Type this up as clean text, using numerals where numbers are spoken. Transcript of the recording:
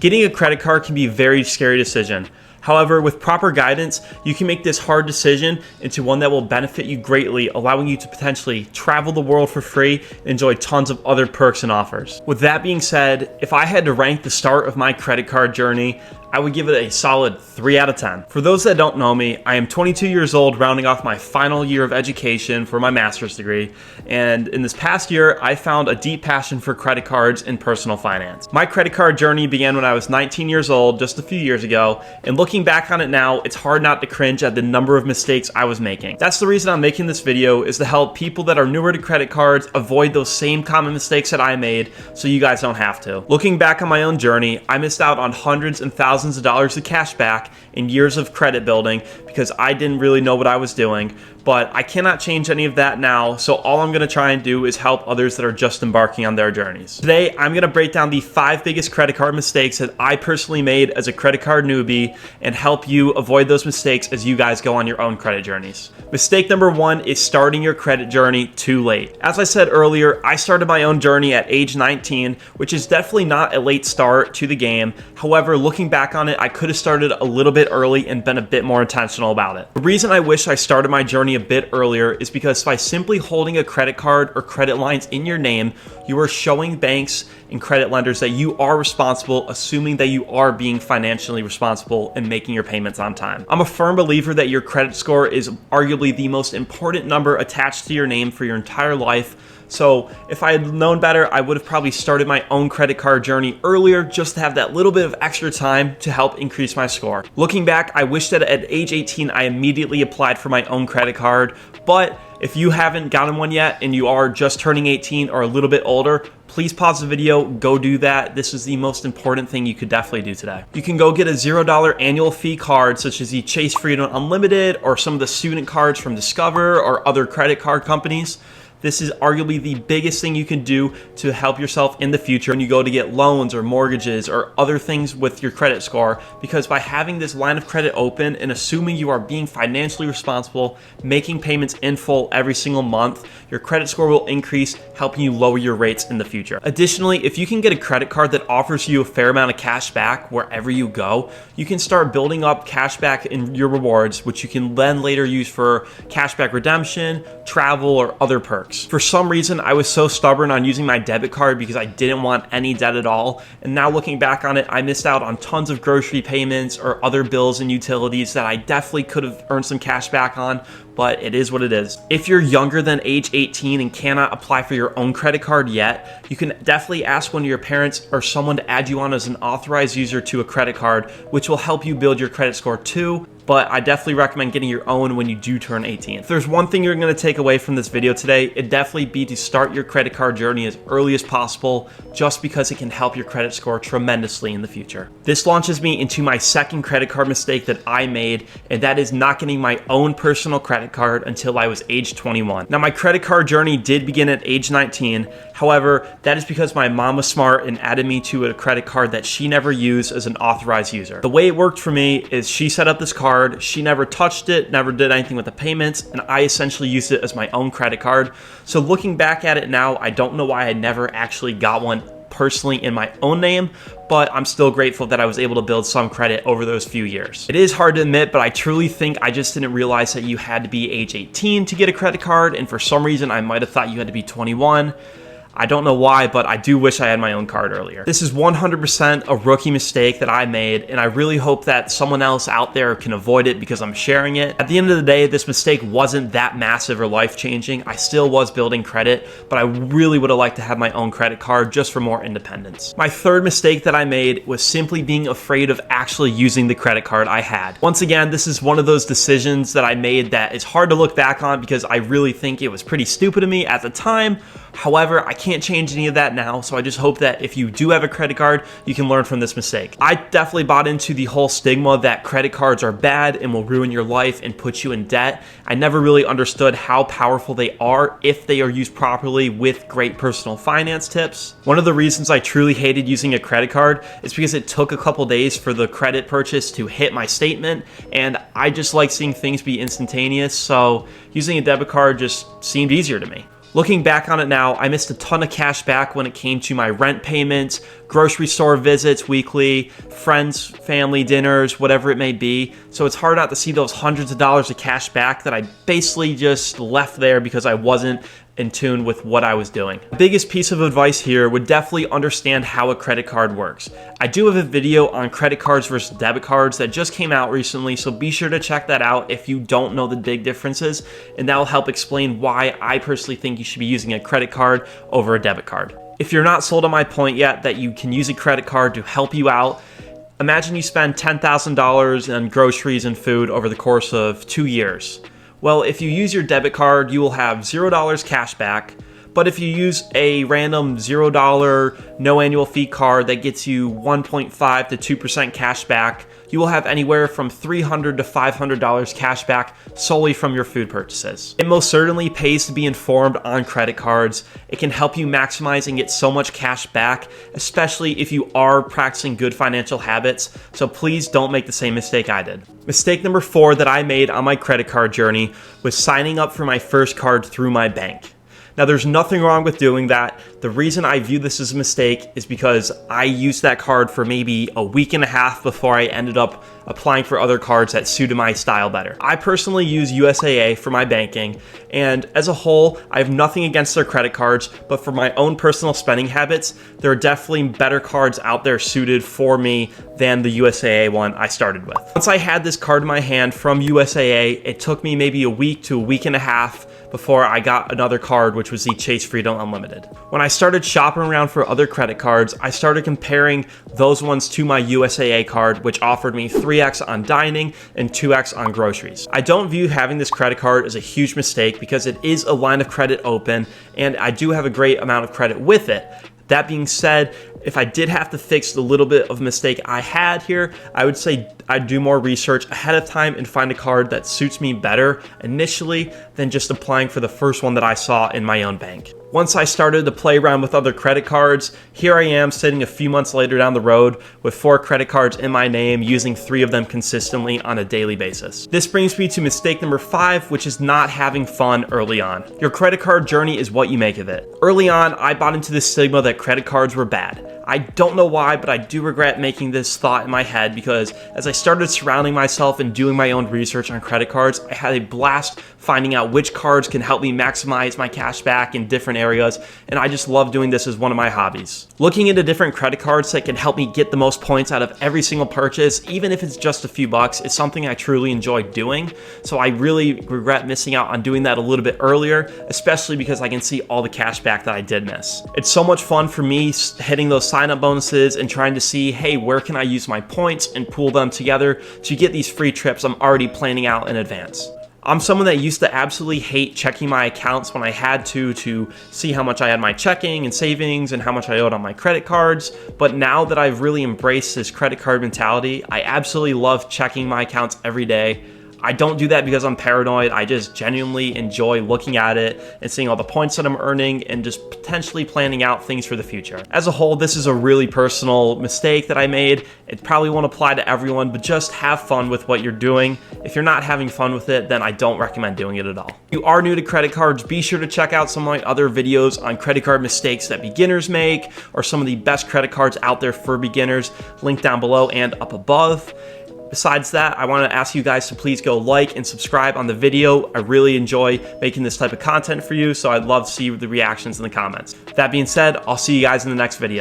Getting a credit card can be a very scary decision. However, with proper guidance, you can make this hard decision into one that will benefit you greatly, allowing you to potentially travel the world for free and enjoy tons of other perks and offers. With that being said, if I had to rank the start of my credit card journey, I would give it a solid 3 out of 10. For those that don't know me, I am 22 years old, rounding off my final year of education for my master's degree. And in this past year, I found a deep passion for credit cards and personal finance. My credit card journey began when I was 19 years old, just a few years ago. And looking back on it now, it's hard not to cringe at the number of mistakes I was making. That's the reason I'm making this video, is to help people that are newer to credit cards avoid those same common mistakes that I made, so you guys don't have to. Looking back on my own journey, I missed out on hundreds and thousands of dollars of cash back and years of credit building because I didn't really know what I was doing. But I cannot change any of that now, so all I'm going to try and do is help others that are just embarking on their journeys. Today, I'm going to break down the 5 biggest credit card mistakes that I personally made as a credit card newbie and help you avoid those mistakes as you guys go on your own credit journeys. Mistake number 1 is starting your credit journey too late. As I said earlier, I started my own journey at age 19, which is definitely not a late start to the game. However, looking back on it, I could have started a little bit early and been a bit more intentional about it. The reason I wish I started my journey a bit earlier is because by simply holding a credit card or credit lines in your name, you are showing banks and credit lenders that you are responsible, assuming that you are being financially responsible and making your payments on time. I'm a firm believer that your credit score is arguably the most important number attached to your name for your entire life. So if I had known better, I would have probably started my own credit card journey earlier just to have that little bit of extra time to help increase my score. Looking back, I wish that at age 18, I immediately applied for my own credit card. But if you haven't gotten one yet and you are just turning 18 or a little bit older, please pause the video, go do that. This is the most important thing you could definitely do today. You can go get a $0 annual fee card, such as the Chase Freedom Unlimited or some of the student cards from Discover or other credit card companies. This is arguably the biggest thing you can do to help yourself in the future when you go to get loans or mortgages or other things with your credit score, because by having this line of credit open and assuming you are being financially responsible, making payments in full every single month, your credit score will increase, helping you lower your rates in the future. Additionally, if you can get a credit card that offers you a fair amount of cash back wherever you go, you can start building up cash back in your rewards, which you can then later use for cashback redemption, travel, or other perks. For some reason, I was so stubborn on using my debit card because I didn't want any debt at all. And now looking back on it, I missed out on tons of grocery payments or other bills and utilities that I definitely could have earned some cash back on, but it is what it is. If you're younger than age 18 and cannot apply for your own credit card yet, you can definitely ask one of your parents or someone to add you on as an authorized user to a credit card, which will help you build your credit score too. But I definitely recommend getting your own when you do turn 18. If there's one thing you're going to take away from this video today, it'd definitely be to start your credit card journey as early as possible, just because it can help your credit score tremendously in the future. This launches me into my second credit card mistake that I made, and that is not getting my own personal credit card until I was age 21. Now, my credit card journey did begin at age 19. However, that is because my mom was smart and added me to a credit card that she never used as an authorized user. The way it worked for me is she set up this card, she never touched it, never did anything with the payments, and I essentially used it as my own credit card. So looking back at it now, I don't know why I never actually got one personally in my own name, but I'm still grateful that I was able to build some credit over those few years. It is hard to admit, but I truly think I just didn't realize that you had to be age 18 to get a credit card, and for some reason I might have thought you had to be 21. I don't know why, but I do wish I had my own card earlier. This is 100% a rookie mistake that I made, and I really hope that someone else out there can avoid it because I'm sharing it. At the end of the day, this mistake wasn't that massive or life-changing. I still was building credit, but I really would have liked to have my own credit card just for more independence. My third mistake that I made was simply being afraid of actually using the credit card I had. Once again, this is one of those decisions that I made that is hard to look back on because I really think it was pretty stupid of me at the time. However, I can't change any of that now, so I just hope that if you do have a credit card, you can learn from this mistake. I definitely bought into the whole stigma that credit cards are bad and will ruin your life and put you in debt. I never really understood how powerful they are if they are used properly with great personal finance tips. One of the reasons I truly hated using a credit card is because it took a couple days for the credit purchase to hit my statement, and I just like seeing things be instantaneous, so using a debit card just seemed easier to me. Looking back on it now, I missed a ton of cash back when it came to my rent payments, grocery store visits weekly, friends, family dinners, whatever it may be. So it's hard not to see those hundreds of dollars of cash back that I basically just left there because I wasn't in tune with what I was doing. The biggest piece of advice here would definitely understand how a credit card works. I do have a video on credit cards versus debit cards that just came out recently, so be sure to check that out if you don't know the big differences, and that will help explain why I personally think you should be using a credit card over a debit card. If you're not sold on my point yet that you can use a credit card to help you out, imagine you spend $10,000 on groceries and food over the course of 2 years. Well, if you use your debit card, you will have $0 cash back. But if you use a random $0 no annual fee card that gets you 1.5 to 2% cash back, you will have anywhere from $300 to $500 cash back solely from your food purchases. It most certainly pays to be informed on credit cards. It can help you maximize and get so much cash back, especially if you are practicing good financial habits. So please don't make the same mistake I did. Mistake number 4 that I made on my credit card journey was signing up for my first card through my bank. Now, there's nothing wrong with doing that. The reason I view this as a mistake is because I used that card for maybe a week and a half before I ended up applying for other cards that suited my style better. I personally use USAA for my banking, and as a whole, I have nothing against their credit cards, but for my own personal spending habits, there are definitely better cards out there suited for me than the USAA one I started with. Once I had this card in my hand from USAA, it took me maybe a week to a week and a half before I got another card, which was the Chase Freedom Unlimited. When I started shopping around for other credit cards, I started comparing those ones to my USAA card, which offered me 3x on dining and 2x on groceries. I don't view having this credit card as a huge mistake because it is a line of credit open, and I do have a great amount of credit with it. That being said, if I did have to fix the little bit of mistake I had here, I would say I'd do more research ahead of time and find a card that suits me better initially than just applying for the first one that I saw in my own bank. Once I started to play around with other credit cards, here I am sitting a few months later down the road with 4 credit cards in my name, using 3 of them consistently on a daily basis. This brings me to mistake number 5, which is not having fun early on. Your credit card journey is what you make of it. Early on, I bought into the stigma that credit cards were bad. I don't know why, but I do regret making this thought in my head because as I started surrounding myself and doing my own research on credit cards, I had a blast finding out which cards can help me maximize my cash back in different areas, and I just love doing this as one of my hobbies. Looking into different credit cards that can help me get the most points out of every single purchase, even if it's just a few bucks, is something I truly enjoy doing. So I really regret missing out on doing that a little bit earlier, especially because I can see all the cash back that I did miss. It's so much fun for me hitting those sign-up bonuses and trying to see, hey, where can I use my points and pool them together to get these free trips I'm already planning out in advance. I'm someone that used to absolutely hate checking my accounts when I had to see how much I had my checking and savings and how much I owed on my credit cards. But now that I've really embraced this credit card mentality, I absolutely love checking my accounts every day. I don't do that because I'm paranoid. I just genuinely enjoy looking at it and seeing all the points that I'm earning and just potentially planning out things for the future. As a whole, this is a really personal mistake that I made. It probably won't apply to everyone, but just have fun with what you're doing. If you're not having fun with it, then I don't recommend doing it at all. If you are new to credit cards, be sure to check out some of my other videos on credit card mistakes that beginners make, or some of the best credit cards out there for beginners, linked down below and up above. Besides that, I want to ask you guys to please go like and subscribe on the video. I really enjoy making this type of content for you, so I'd love to see the reactions in the comments. That being said, I'll see you guys in the next video.